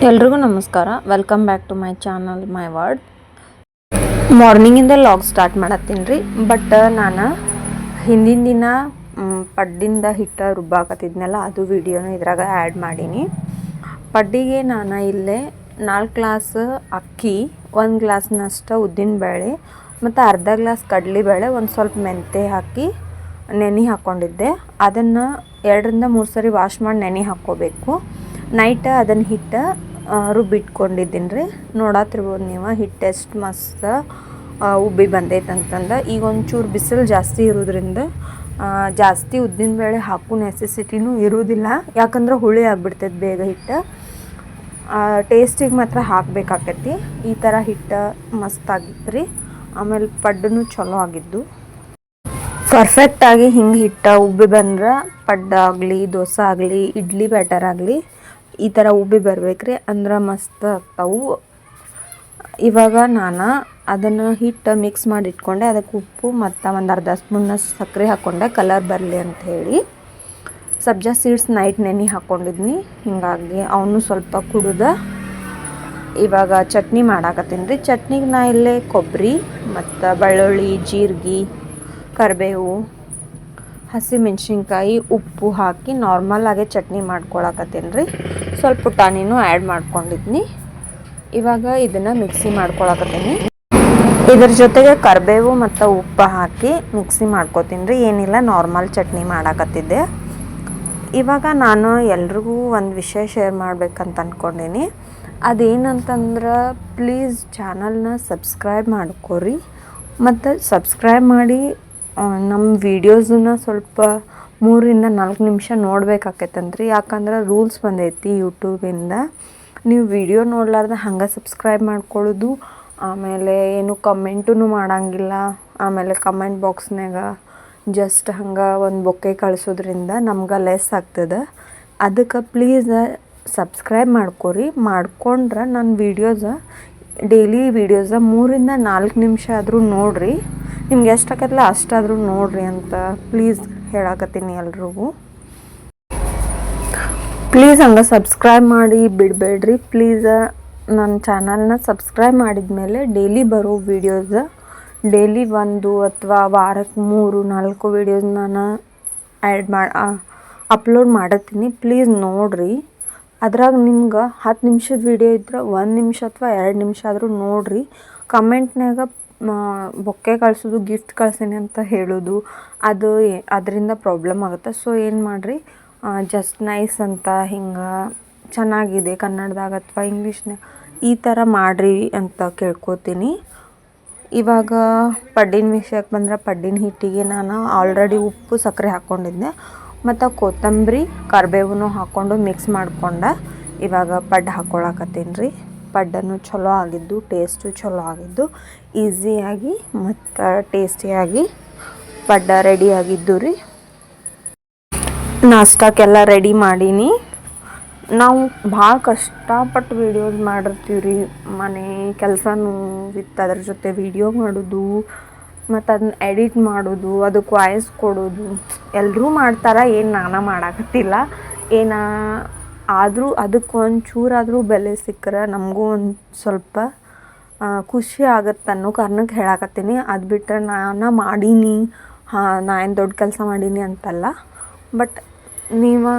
ಎಲ್ರಿಗೂ ನಮಸ್ಕಾರ. Welcome back to my channel my word. ಮಾರ್ನಿಂಗಿಂದ ಲಾಗ್ ಸ್ಟಾರ್ಟ್ ಮಾಡತ್ತೀನಿ ರೀ. ಬಟ್ ನಾನು ಹಿಂದಿನ ದಿನ ಪಡ್ಡಿಂದ ಹಿಟ್ಟು ರುಬ್ಬಾಕತ್ತಿದ್ನಲ್ಲ, ಅದು ವಿಡಿಯೋನ ಇದ್ರಾಗ ಆ್ಯಡ್ ಮಾಡೀನಿ. ಪಡ್ಡಿಗೆ ನಾನು ಇಲ್ಲೇ 4 ಗ್ಲಾಸ್ ಅಕ್ಕಿ, 1 ಗ್ಲಾಸ್ನಷ್ಟು ಉದ್ದಿನಬೇಳೆ ಮತ್ತು ಅರ್ಧ ಗ್ಲಾಸ್ ಕಡಲೆಬೇಳೆ, ಒಂದು ಸ್ವಲ್ಪ ಮೆಂತ್ಯ ಹಾಕಿ ನೆನೆ ಹಾಕ್ಕೊಂಡಿದ್ದೆ. ಅದನ್ನು 2ರಿಂದ 3 ಸರಿ ವಾಶ್ ಮಾಡಿ ನೆನೆ ಹಾಕ್ಕೋಬೇಕು. ನೈಟ್ ಅದನ್ನು ಹಿಟ್ಟು ರುಬ್ಬಿಟ್ಕೊಂಡಿದ್ದೀನಿ ರೀ. ನೋಡತ್ತಿರ್ಬೋದು ನೀವು ಹಿಟ್ಟು ಎಷ್ಟು ಮಸ್ತ್ ಉಬ್ಬಿ ಬಂದೈತೆ ಅಂತಂದು. ಈಗ ಒಂಚೂರು ಬಿಸಿಲು ಜಾಸ್ತಿ ಇರೋದ್ರಿಂದ ಜಾಸ್ತಿ ಉದ್ದಿನಬೇಳೆ ಹಾಕೋ ನೆಸೆಸಿಟಿನೂ ಇರೋದಿಲ್ಲ, ಯಾಕಂದ್ರೆ ಹುಳಿ ಆಗಿಬಿಡ್ತೈತೆ ಬೇಗ ಹಿಟ್ಟು. ಟೇಸ್ಟಿಗೆ ಮಾತ್ರ ಹಾಕಬೇಕಾಕೈತಿ. ಈ ಥರ ಹಿಟ್ಟು ಮಸ್ತಾಗಿತ್ತು ರೀ. ಆಮೇಲೆ ಪಡ್ಡೂ ಚಲೋ ಆಗಿದ್ದು. ಪರ್ಫೆಕ್ಟಾಗಿ ಹಿಂಗೆ ಹಿಟ್ಟು ಉಬ್ಬಿ ಬಂದ್ರೆ ಪಡ್ಡಾಗಲಿ, ದೋಸೆ ಆಗಲಿ, ಇಡ್ಲಿ ಬ್ಯಾಟರ್ ಆಗಲಿ ಈ ಥರ ಉಬ್ಬಿ ಬರ್ಬೇಕ್ರಿ, ಅಂದ್ರೆ ಮಸ್ತ್ ಆಗ್ತಾವು. ಇವಾಗ ನಾನು ಅದನ್ನು ಹಿಟ್ಟು ಮಿಕ್ಸ್ ಮಾಡಿ ಇಟ್ಕೊಂಡೆ. ಅದಕ್ಕೆ ಉಪ್ಪು ಮತ್ತು ಒಂದು ಅರ್ಧ ಸ್ಪೂನಷ್ಟು ಸಕ್ಕರೆ ಹಾಕ್ಕೊಂಡೆ, ಕಲರ್ ಬರಲಿ ಅಂಥೇಳಿ. ಸಬ್ಜಾ ಸೀಡ್ಸ್ ನೈಟ್ ನೆನೆ ಹಾಕ್ಕೊಂಡಿದ್ನಿ, ಹೀಗಾಗಿ ಅವನು ಸ್ವಲ್ಪ ಕುಡಿದ. ಇವಾಗ ಚಟ್ನಿ ಮಾಡಾಕತ್ತೀನಿ ರೀ. ಚಟ್ನಿಗೆ ನಾ ಇಲ್ಲೇ ಕೊಬ್ಬರಿ ಮತ್ತು ಬೆಳ್ಳುಳ್ಳಿ, ಜೀರಿಗೆ, ಕರಿಬೇವು, ಹಸಿಮೆಣ್ಸಿನ್ಕಾಯಿ, ಉಪ್ಪು ಹಾಕಿ ನಾರ್ಮಲಾಗೆ ಚಟ್ನಿ ಮಾಡ್ಕೊಳಕತ್ತೀನಿ ರೀ. ಸ್ವಲ್ಪ ಪುಟಾಣಿನೂ ಆ್ಯಡ್ ಮಾಡ್ಕೊಂಡಿದ್ನಿ. ಇವಾಗ ಇದನ್ನು ಮಿಕ್ಸಿ ಮಾಡ್ಕೊಳಕತ್ತೀನಿ. ಇದ್ರ ಜೊತೆಗೆ ಕರಿಬೇವು ಮತ್ತು ಉಪ್ಪು ಹಾಕಿ ಮಿಕ್ಸಿ ಮಾಡ್ಕೊತೀನಿ ರೀ. ಏನಿಲ್ಲ, ನಾರ್ಮಲ್ ಚಟ್ನಿ ಮಾಡಾಕತ್ತಿದ್ದೆ. ಇವಾಗ ನಾನು ಎಲ್ರಿಗೂ ಒಂದು ವಿಷಯ ಶೇರ್ ಮಾಡ್ಬೇಕಂತ ಅಂದ್ಕೊಂಡೀನಿ. ಅದೇನಂತಂದ್ರೆ, ಪ್ಲೀಸ್ ಚಾನಲ್ನ ಸಬ್ಸ್ಕ್ರೈಬ್ ಮಾಡ್ಕೊರಿ ಮತ್ತು ಸಬ್ಸ್ಕ್ರೈಬ್ ಮಾಡಿ ನಮ್ಮ ವೀಡಿಯೋಸನ್ನ ಸ್ವಲ್ಪ 3ರಿಂದ 4 ನಿಮಿಷ ನೋಡ್ಬೇಕಾಕೈತಂತ್ರಿ. ಯಾಕಂದ್ರೆ ರೂಲ್ಸ್ ಬಂದೈತಿ ಯೂಟ್ಯೂಬಿಂದ. ನೀವು ವಿಡಿಯೋ ನೋಡ್ಲಾರ್ದೆ ಹಂಗೆ ಸಬ್ಸ್ಕ್ರೈಬ್ ಮಾಡ್ಕೊಳ್ಳೋದು, ಆಮೇಲೆ ಏನು ಕಮೆಂಟೂ ಮಾಡೋಂಗಿಲ್ಲ. ಆಮೇಲೆ ಕಮೆಂಟ್ ಬಾಕ್ಸ್ನಾಗ ಜಸ್ಟ್ ಹಂಗೆ ಒಂದು ಬೊಕ್ಕೆ ಕಳಿಸೋದ್ರಿಂದ ನಮ್ಗೆ ಲೆಸ್ ಆಗ್ತದೆ. ಅದಕ್ಕೆ ಪ್ಲೀಸ್ ಸಬ್ಸ್ಕ್ರೈಬ್ ಮಾಡ್ಕೊರಿ. ಮಾಡ್ಕೊಂಡ್ರೆ ನನ್ನ ವೀಡಿಯೋಸ ಡೈಲಿ ವೀಡಿಯೋಸ 3ರಿಂದ 4 ನಿಮಿಷ ಆದರೂ ನೋಡಿರಿ. ನಿಮ್ಗೆ ಎಷ್ಟಾಗತ್ತಲ್ಲ ಅಷ್ಟಾದರೂ ನೋಡಿರಿ ಅಂತ ಪ್ಲೀಸ್ ಹೇಳಾಕತ್ತೀನಿ ಎಲ್ರಿಗೂ. ಪ್ಲೀಸ್ ಹಂಗೆ ಸಬ್ಸ್ಕ್ರೈಬ್ ಮಾಡಿ ಬಿಡಬೇಡ್ರಿ. ಪ್ಲೀಸ್ ನನ್ನ ಚಾನಲ್ನ ಸಬ್ಸ್ಕ್ರೈಬ್ ಮಾಡಿದ್ಮೇಲೆ ಡೈಲಿ ಬರೋ ವೀಡಿಯೋಸ್, ಡೈಲಿ 1 ಅಥವಾ ವಾರಕ್ಕೆ 3-4 ವೀಡಿಯೋಸ್ ನಾನು ಅಪ್ಲೋಡ್ ಮಾಡತ್ತೀನಿ. ಪ್ಲೀಸ್ ನೋಡಿರಿ. ಅದ್ರಾಗ ನಿಮ್ಗೆ 10 ನಿಮಿಷದ ವೀಡಿಯೋ ಇದ್ರೆ 1 ನಿಮಿಷ ಅಥವಾ 2 ನಿಮಿಷ ಆದರೂ ನೋಡಿರಿ. ಕಮೆಂಟ್ನಾಗ ಬೊಕ್ಕೆ ಕಳಿಸೋದು, ಗಿಫ್ಟ್ ಕಳ್ಸೀನಿ ಅಂತ ಹೇಳೋದು, ಅದರಿಂದ ಪ್ರಾಬ್ಲಮ್ ಆಗುತ್ತೆ. ಸೊ ಏನು ಮಾಡಿರಿ, ಜಸ್ಟ್ ನೈಸ್ ಅಂತ ಹಿಂಗೆ ಚೆನ್ನಾಗಿದೆ ಕನ್ನಡದಾಗ ಅಥವಾ ಇಂಗ್ಲೀಷ್ನಾಗ ಈ ಥರ ಮಾಡಿರಿ ಅಂತ ಕೇಳ್ಕೊತೀನಿ. ಇವಾಗ ಪಡ್ಡಿನ ವಿಷಯಕ್ಕೆ ಬಂದರೆ, ಪಡ್ಡಿನ ಹಿಟ್ಟಿಗೆ ನಾನು ಆಲ್ರೆಡಿ ಉಪ್ಪು ಸಕ್ಕರೆ ಹಾಕ್ಕೊಂಡಿದ್ದೆ ಮತ್ತು ಕೊತ್ತಂಬರಿ ಕರಿಬೇವು ಹಾಕ್ಕೊಂಡು ಮಿಕ್ಸ್ ಮಾಡ್ಕೊಂಡೆ. ಇವಾಗ ಪಡ್ಡು ಹಾಕ್ಕೊಳಕತ್ತೀನಿ ರೀ. ಪಡ್ಡನ್ನು ಚಲೋ ಆಗಿದ್ದು, ಟೇಸ್ಟು ಚಲೋ ಆಗಿದ್ದು, ಈಸಿಯಾಗಿ ಮತ್ತು ಟೇಸ್ಟಿಯಾಗಿ ಪಡ್ಡ ರೆಡಿ ಆಗಿದ್ದು ರೀ. ನಾಷ್ಟಕ್ಕೆಲ್ಲ ರೆಡಿ ಮಾಡೀನಿ. ನಾವು ಭಾಳ ಕಷ್ಟಪಟ್ಟು ವೀಡಿಯೋಸ್ ಮಾಡಿರ್ತೀವಿ ರೀ. ಮನೆ ಕೆಲಸನೂ ವಿತ್ ಅದ್ರ ಜೊತೆ ವೀಡಿಯೋ ಮಾಡೋದು ಮತ್ತು ಅದನ್ನ ಎಡಿಟ್ ಮಾಡೋದು, ಅದಕ್ಕೆ ವಾಯ್ಸ್ ಕೊಡೋದು ಎಲ್ಲರೂ ಮಾಡ್ತಾರೆ. ಏನು ನಾನು ಮಾಡಾಕತ್ತಿಲ್ಲ. ಆದರೂ ಅದಕ್ಕೆ ಒಂಚೂರಾದರೂ ಬೆಲೆ ಸಿಕ್ಕರೆ ನಮಗೂ ಒಂದು ಸ್ವಲ್ಪ ಖುಷಿ ಆಗುತ್ತೆ ಅನ್ನೋ ಕಾರಣಕ್ಕೆ ಹೇಳಾಕತ್ತೀನಿ. ಅದು ಬಿಟ್ಟರೆ ನಾನು ಮಾಡೀನಿ, ನಾ ಏನು ದೊಡ್ಡ ಕೆಲಸ ಮಾಡೀನಿ ಅಂತಲ್ಲ. ಬಟ್ ನೀವು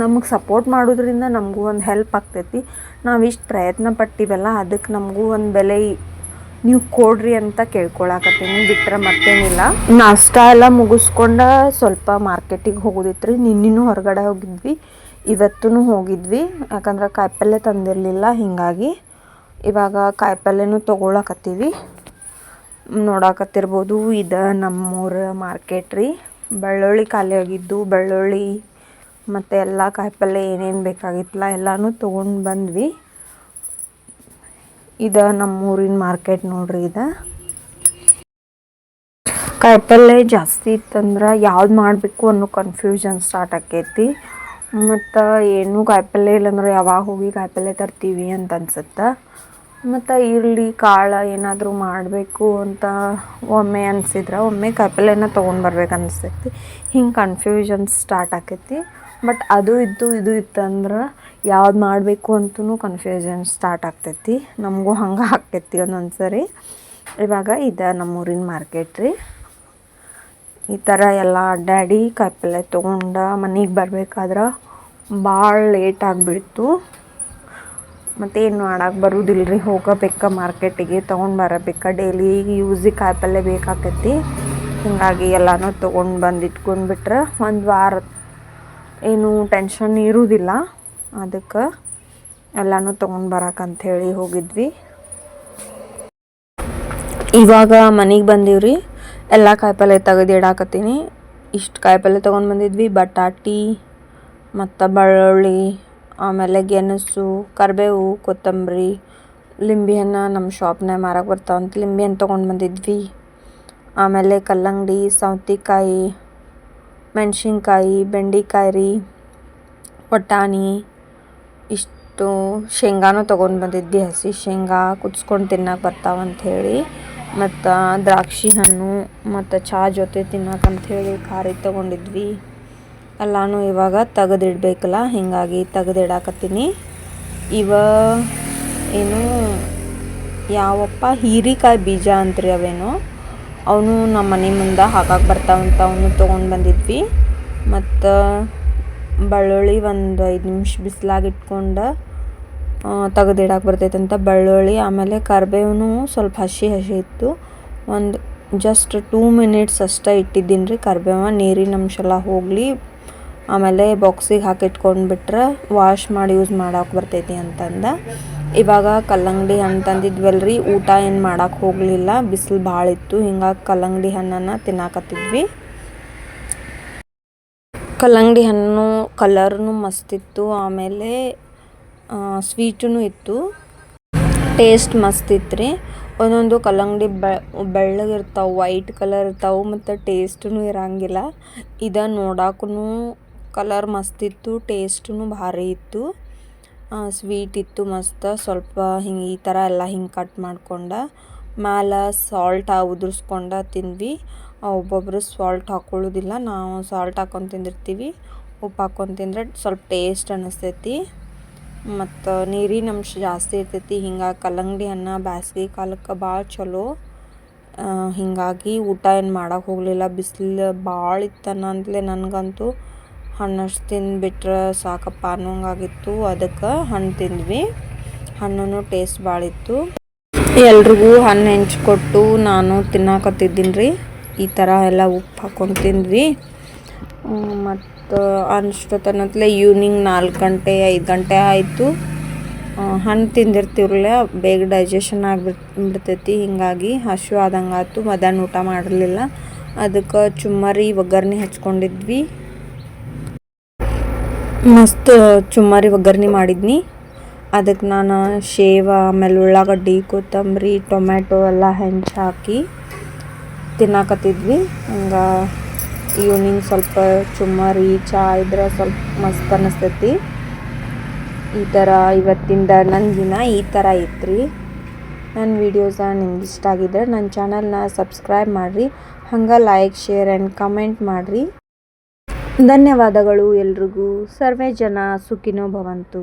ನಮಗೆ ಸಪೋರ್ಟ್ ಮಾಡೋದ್ರಿಂದ ನಮಗೂ ಒಂದು ಹೆಲ್ಪ್ ಆಗ್ತೈತಿ. ನಾವು ಇಷ್ಟು ಪ್ರಯತ್ನ ಪಟ್ಟಿವಲ್ಲ, ಅದಕ್ಕೆ ನಮಗೂ ಒಂದು ಬೆಲೆ ನೀವು ಕೊಡ್ರಿ ಅಂತ ಕೇಳ್ಕೊಳಕತ್ತೀನಿ, ಬಿಟ್ಟರೆ ಮತ್ತೇನಿಲ್ಲ. ನಾಷ್ಟ ಎಲ್ಲ ಮುಗಿಸ್ಕೊಂಡು ಸ್ವಲ್ಪ ಮಾರ್ಕೆಟಿಗೆ ಹೋಗೋದಿತ್ತು ರೀ. ನಿನ್ನೆನೂ ಹೊರಗಡೆ ಹೋಗಿದ್ವಿ, ಇವತ್ತೂ ಹೋಗಿದ್ವಿ. ಯಾಕಂದ್ರೆ ಕಾಯಿಪಲ್ಯ ತಂದಿರಲಿಲ್ಲ, ಹೀಗಾಗಿ ಇವಾಗ ಕಾಯಿಪಲ್ಯನೂ ತೊಗೊಳಕತ್ತೀವಿ. ನೋಡಾಕತ್ತಿರ್ಬೋದು, ಇದು ನಮ್ಮೂರ ಮಾರ್ಕೆಟ್ ರೀ. ಬೆಳ್ಳುಳ್ಳಿ ಖಾಲಿ ಆಗಿದ್ದು, ಬೆಳ್ಳುಳ್ಳಿ ಮತ್ತು ಎಲ್ಲ ಕಾಯಿಪಲ್ಯ ಏನೇನು ಬೇಕಾಗಿತ್ತಲ್ಲ ಎಲ್ಲನೂ ತೊಗೊಂಡು ಬಂದ್ವಿ. ಇದು ನಮ್ಮೂರಿನ ಮಾರ್ಕೆಟ್ ನೋಡ್ರಿ. ಇದು ಕಾಯಿಪಲ್ಯ ಜಾಸ್ತಿ ಇತ್ತಂದ್ರೆ ಯಾವ್ದು ಮಾಡಬೇಕು ಅನ್ನೋ ಕನ್ಫ್ಯೂಷನ್ ಸ್ಟಾರ್ಟ್ ಆಕೈತಿ. ಮತ್ತು ಏನೂ ಕಾಯಿಪಲ್ಯ ಇಲ್ಲಾಂದ್ರೆ ಯಾವಾಗ ಹೋಗಿ ಕಾಯಿಪಲ್ಯ ತರ್ತೀವಿ ಅಂತ ಅನ್ಸುತ್ತೆ. ಮತ್ತು ಈರುಳ್ಳಿ ಕಾಳು ಏನಾದರೂ ಮಾಡಬೇಕು ಅಂತ ಒಮ್ಮೆ ಅನಿಸಿದ್ರೆ ಒಮ್ಮೆ ಕಾಯಿಪಲ್ಯನ ತೊಗೊಂಡು ಅನಿಸ್ತೈತಿ. ಹಿಂಗೆ ಕನ್ಫ್ಯೂಷನ್ ಸ್ಟಾರ್ಟ್ ಆಕೈತಿ. ಬಟ್ ಅದು ಇತ್ತು ಇದು ಇತ್ತು ಅಂದ್ರೆ ಯಾವ್ದು ಮಾಡಬೇಕು ಅಂತೂ ಕನ್ಫ್ಯೂಷನ್ ಸ್ಟಾರ್ಟ್ ಆಗ್ತೈತಿ. ನಮಗೂ ಹಂಗೆ ಆಕೈತಿ ಒಂದೊಂದು ಸರಿ. ಇವಾಗ ಇದು ನಮ್ಮೂರಿನ ಮಾರ್ಕೆಟ್ ರೀ. ಈ ಥರ ಎಲ್ಲ ಅಡ್ಡಾಡಿ ಕಾಯಿಪಲ್ಲೆ ತೊಗೊಂಡು ಮನೆಗೆ ಬರ್ಬೇಕಾದ್ರೆ ಭಾಳ ಲೇಟ್ ಆಗಿಬಿಡ್ತು. ಮತ್ತೇನು ಮಾಡಕ್ಕೆ ಬರೋದಿಲ್ಲ ರೀ, ಹೋಗಬೇಕಾ ಮಾರ್ಕೆಟಿಗೆ ತೊಗೊಂಡು ಬರಬೇಕಾ, ಡೈಲಿ ಯೂಸಿಗೆ ಕಾಯಿಪಲ್ಲೆ ಬೇಕಾಕೈತಿ. ಹೀಗಾಗಿ ಎಲ್ಲನೂ ತೊಗೊಂಡು ಬಂದು ಇಟ್ಕೊಂಡ್ಬಿಟ್ರೆ ಒಂದು ವಾರ ಏನು ಟೆನ್ಷನ್ ಇರೋದಿಲ್ಲ. ಅದಕ್ಕೆ ಎಲ್ಲನೂ ತೊಗೊಂಡು ಬರೋಕ್ಕಂಥೇಳಿ ಹೋಗಿದ್ವಿ. ಇವಾಗ ಮನೆಗೆ ಬಂದೀವ್ರಿ. ಎಲ್ಲ ಕಾಯಿಪಲ್ಲೆ ತೆಗೆದು ಇಡಾಕತ್ತೀನಿ. ಇಷ್ಟು ಕಾಯಿಪಲ್ಲೆ ತೊಗೊಂಡು ಬಂದಿದ್ವಿ. ಬಟಾಟಿ ಮತ್ತು ಬೆಳ್ಳುಳ್ಳಿ, ಆಮೇಲೆ ಗೆಣಸು, ಕರಿಬೇವು, ಕೊತ್ತಂಬರಿ, ಲಿಂಬೆಹಣ್ಣು ನಮ್ಮ ಶಾಪ್ನಾಗ ಮಾರಕ್ಕೆ ಬರ್ತಾವಂತ ಲಿಂಬೆಹಣ್ಣು ತೊಗೊಂಡು ಬಂದಿದ್ವಿ. ಆಮೇಲೆ ಕಲ್ಲಂಗಡಿ, ಸೌತೆಕಾಯಿ, ಮೆಣಸಿನ್ಕಾಯಿ, ಬೆಂಡೆಕಾಯಿ ರೀ, ಬಟಾಣಿ, ಇಷ್ಟು ಶೇಂಗಾನೂ ತೊಗೊಂಡು ಬಂದಿದ್ವಿ. ಹಸಿ ಶೇಂಗಾ ಕುದಿಸ್ಕೊಂಡು ತಿನ್ನಕ್ಕೆ ಬರ್ತಾವಂಥೇಳಿ. ಮತ್ತು ದ್ರಾಕ್ಷಿ ಹಣ್ಣು ಮತ್ತು ಚಹಾ ಜೊತೆ ತಿನ್ನಕ್ಕಂಥೇಳಿ ಖಾರ ತೊಗೊಂಡಿದ್ವಿ. ಎಲ್ಲನೂ ಇವಾಗ ತೆಗೆದಿಡ್ಬೇಕಲ್ಲ, ಹೀಗಾಗಿ ತೆಗೆದಿಡಾಕತ್ತೀನಿ. ಏನು ಯಾವಪ್ಪ ಹೀರೆಕಾಯಿ ಬೀಜ ಅಂತ್ರಿ ಅವೇನೋ, ಅವನು ನಮ್ಮ ಮನೆ ಮುಂದೆ ಹಾಕಕ್ಕೆ ಬರ್ತಾವಂತ ಅವನು ತೊಗೊಂಡು ಬಂದಿದ್ವಿ. ಮತ್ತು ಬೆಳ್ಳುಳ್ಳಿ ಒಂದು 5 ನಿಮಿಷ ಬಿಸಿಲಾಗಿ ಇಟ್ಕೊಂಡು ತೆಗೆದಿಡಕ್ಕೆ ಬರ್ತೈತಂತ ಬೆಳ್ಳುಳ್ಳಿ. ಆಮೇಲೆ ಕರಿಬೇವು ಸ್ವಲ್ಪ ಹಸಿ ಇತ್ತು. ಒಂದು ಜಸ್ಟ್ 2 ಮಿನಿಟ್ಸ್ ಅಷ್ಟೇ ಇಟ್ಟಿದ್ದೀನಿ ರೀ ಕರಿಬೇವು, ನೀರಿನ ಅಂಶ ಎಲ್ಲ ಹೋಗಲಿ. ಆಮೇಲೆ ಬಾಕ್ಸಿಗೆ ಹಾಕಿಟ್ಕೊಂಡ್ಬಿಟ್ರೆ ವಾಶ್ ಮಾಡಿ ಯೂಸ್ ಮಾಡೋಕೆ ಬರ್ತೈತಿ ಅಂತಂದ. ಇವಾಗ ಕಲ್ಲಂಗಡಿ ಹಣ್ಣು ತಂದಿದ್ವಲ್ರಿ, ಊಟ ಏನು ಮಾಡೋಕೆ ಹೋಗಲಿಲ್ಲ, ಬಿಸಿಲು ಭಾಳ ಇತ್ತು. ಹಿಂಗಾಗಿ ಕಲ್ಲಂಗಡಿ ಹಣ್ಣನ್ನು ತಿನ್ನಾಕತ್ತಿದ್ವಿ. ಕಲ್ಲಂಗಡಿ ಹಣ್ಣು ಕಲರ್ನು ಮಸ್ತಿತ್ತು, ಆಮೇಲೆ ಸ್ವೀಟೂ ಇತ್ತು, ಟೇಸ್ಟ್ ಮಸ್ತಿತ್ತು ರೀ. ಒಂದೊಂದು ಕಲ್ಲಂಗಡಿ ಬೆಳ್ಳಗಿರ್ತಾವೆ, ವೈಟ್ ಕಲರ್ ಇರ್ತಾವೆ, ಮತ್ತು ಟೇಸ್ಟೂ ಇರೋಂಗಿಲ್ಲ. ಇದು ನೋಡೋಕ್ಕೂ ಕಲರ್ ಮಸ್ತಿತ್ತು, ಟೇಸ್ಟೂ ಭಾರಿ ಇತ್ತು, ಸ್ವೀಟ್ ಇತ್ತು ಮಸ್ತ್. ಸ್ವಲ್ಪ ಹಿಂಗೆ ಈ ಥರ ಎಲ್ಲ ಹಿಂಗೆ ಕಟ್ ಮಾಡ್ಕೊಂಡು ಮ್ಯಾಲೆ ಸಾಲ್ಟ್ ಉದುರಿಸ್ಕೊಂಡು ತಿಂದ್ವಿ. ಒಬ್ಬೊಬ್ಬರು ಸಾಲ್ಟ್ ಹಾಕ್ಕೊಳ್ಳೋದಿಲ್ಲ, ನಾವು ಸಾಲ್ಟ್ ಹಾಕ್ಕೊಂಡು ತಿಂದಿರ್ತೀವಿ. ಉಪ್ಪು ಹಾಕ್ಕೊಂಡು ತಿಂದರೆ ಸ್ವಲ್ಪ ಟೇಸ್ಟ್ ಅನ್ನಿಸ್ತೈತಿ. ಮತ್ತು ನೀರಿನ ಅಂಶ ಜಾಸ್ತಿ ಇರ್ತೈತಿ. ಹಿಂಗಾಗಿ ಕಲ್ಲಂಗಡಿ ಹಣ್ಣು ಬ್ಯಾಸ್ಗೆ ಕಾಲಕ್ಕೆ ಭಾಳ ಚಲೋ. ಹೀಗಾಗಿ ಊಟ ಏನು ಮಾಡೋಕೆ ಹೋಗಲಿಲ್ಲ, ಬಿಸಿಲು ಭಾಳ ಇತ್ತನ್ನಂತಲೇ ನನಗಂತೂ ಹಣ್ಣಷ್ಟು ತಿಂದುಬಿಟ್ರೆ ಸಾಕಪ್ಪ ಅನ್ನೋಂಗಾಗಿತ್ತು. ಅದಕ್ಕೆ ಹಣ್ಣು ತಿಂದ್ವಿ. ಹಣ್ಣು ಟೇಸ್ಟ್ ಭಾಳ ಇತ್ತು. ಎಲ್ರಿಗೂ ಹಣ್ಣು ಹೆಂಚ್ಕೊಟ್ಟು ನಾನು ತಿನ್ನಾಕತ್ತಿದ್ದೀನಿ ರೀ. ಈ ಥರ ಎಲ್ಲ ಉಪ್ಪು ಹಾಕ್ಕೊಂಡು ತಿಂದ್ವಿ. ಮತ್ತು ಅಷ್ಟೊತ್ತನತ್ಲೆ ಈವ್ನಿಂಗ್ 4 ಗಂಟೆ 5 ಗಂಟೆ ಆಯಿತು. ಹಣ್ಣು ತಿಂದಿರ್ತೀವ್ರಲ್ಲ, ಬೇಗ ಡೈಜೆಷನ್ ಆಗಿಬಿಡ್ತೈತಿ. ಹೀಗಾಗಿ ಹಸಿವು ಆದಂಗೆ ಆಯ್ತು. ಮಧ್ಯಾಹ್ನ ಊಟ ಮಾಡಿರಲಿಲ್ಲ, ಅದಕ್ಕೆ ಚುಮ್ಮರಿ ಒಗ್ಗರಣೆ ಹಚ್ಕೊಂಡಿದ್ವಿ. ಮಸ್ತ್ ಚುಮ್ಮರಿ ಒಗ್ಗರಣೆ ಮಾಡಿದ್ನಿ. ಅದಕ್ಕೆ ನಾನು ಶೇವ, ಆಮೇಲೆ ಉಳ್ಳಾಗಡ್ಡಿ, ಕೊತ್ತಂಬರಿ, ಟೊಮ್ಯಾಟೊ ಎಲ್ಲ ಹೆಂಚು ಹಾಕಿ ತಿನ್ನಾಕತ್ತಿದ್ವಿ. ಹಂಗೆ ಈವ್ನಿಂಗ್ ಸ್ವಲ್ಪ ಚುಮ್ಮರಿ ಚಹಾ ಇದ್ರೆ ಸ್ವಲ್ಪ ಮಸ್ತ್ ಅನ್ನಿಸ್ತೈತಿ. ಈ ಥರ ಇವತ್ತಿಂದ ನನ್ನ ದಿನ ಈ ಥರ ಇತ್ತು. ನನ್ನ ವೀಡಿಯೋಸ ನಿಮ್ಗೆ ಇಷ್ಟ ಆಗಿದ್ರೆ ನನ್ನ ಚಾನಲ್ನ ಸಬ್ಸ್ಕ್ರೈಬ್ ಮಾಡಿರಿ. ಹಂಗೆ ಲೈಕ್, ಶೇರ್ ಆ್ಯಂಡ್ ಕಮೆಂಟ್ ಮಾಡಿರಿ. ಧನ್ಯವಾದಗಳು ಎಲ್ರಿಗೂ. ಸರ್ವೇ ಜನ ಸುಖಿನೋ ಭವಂತು.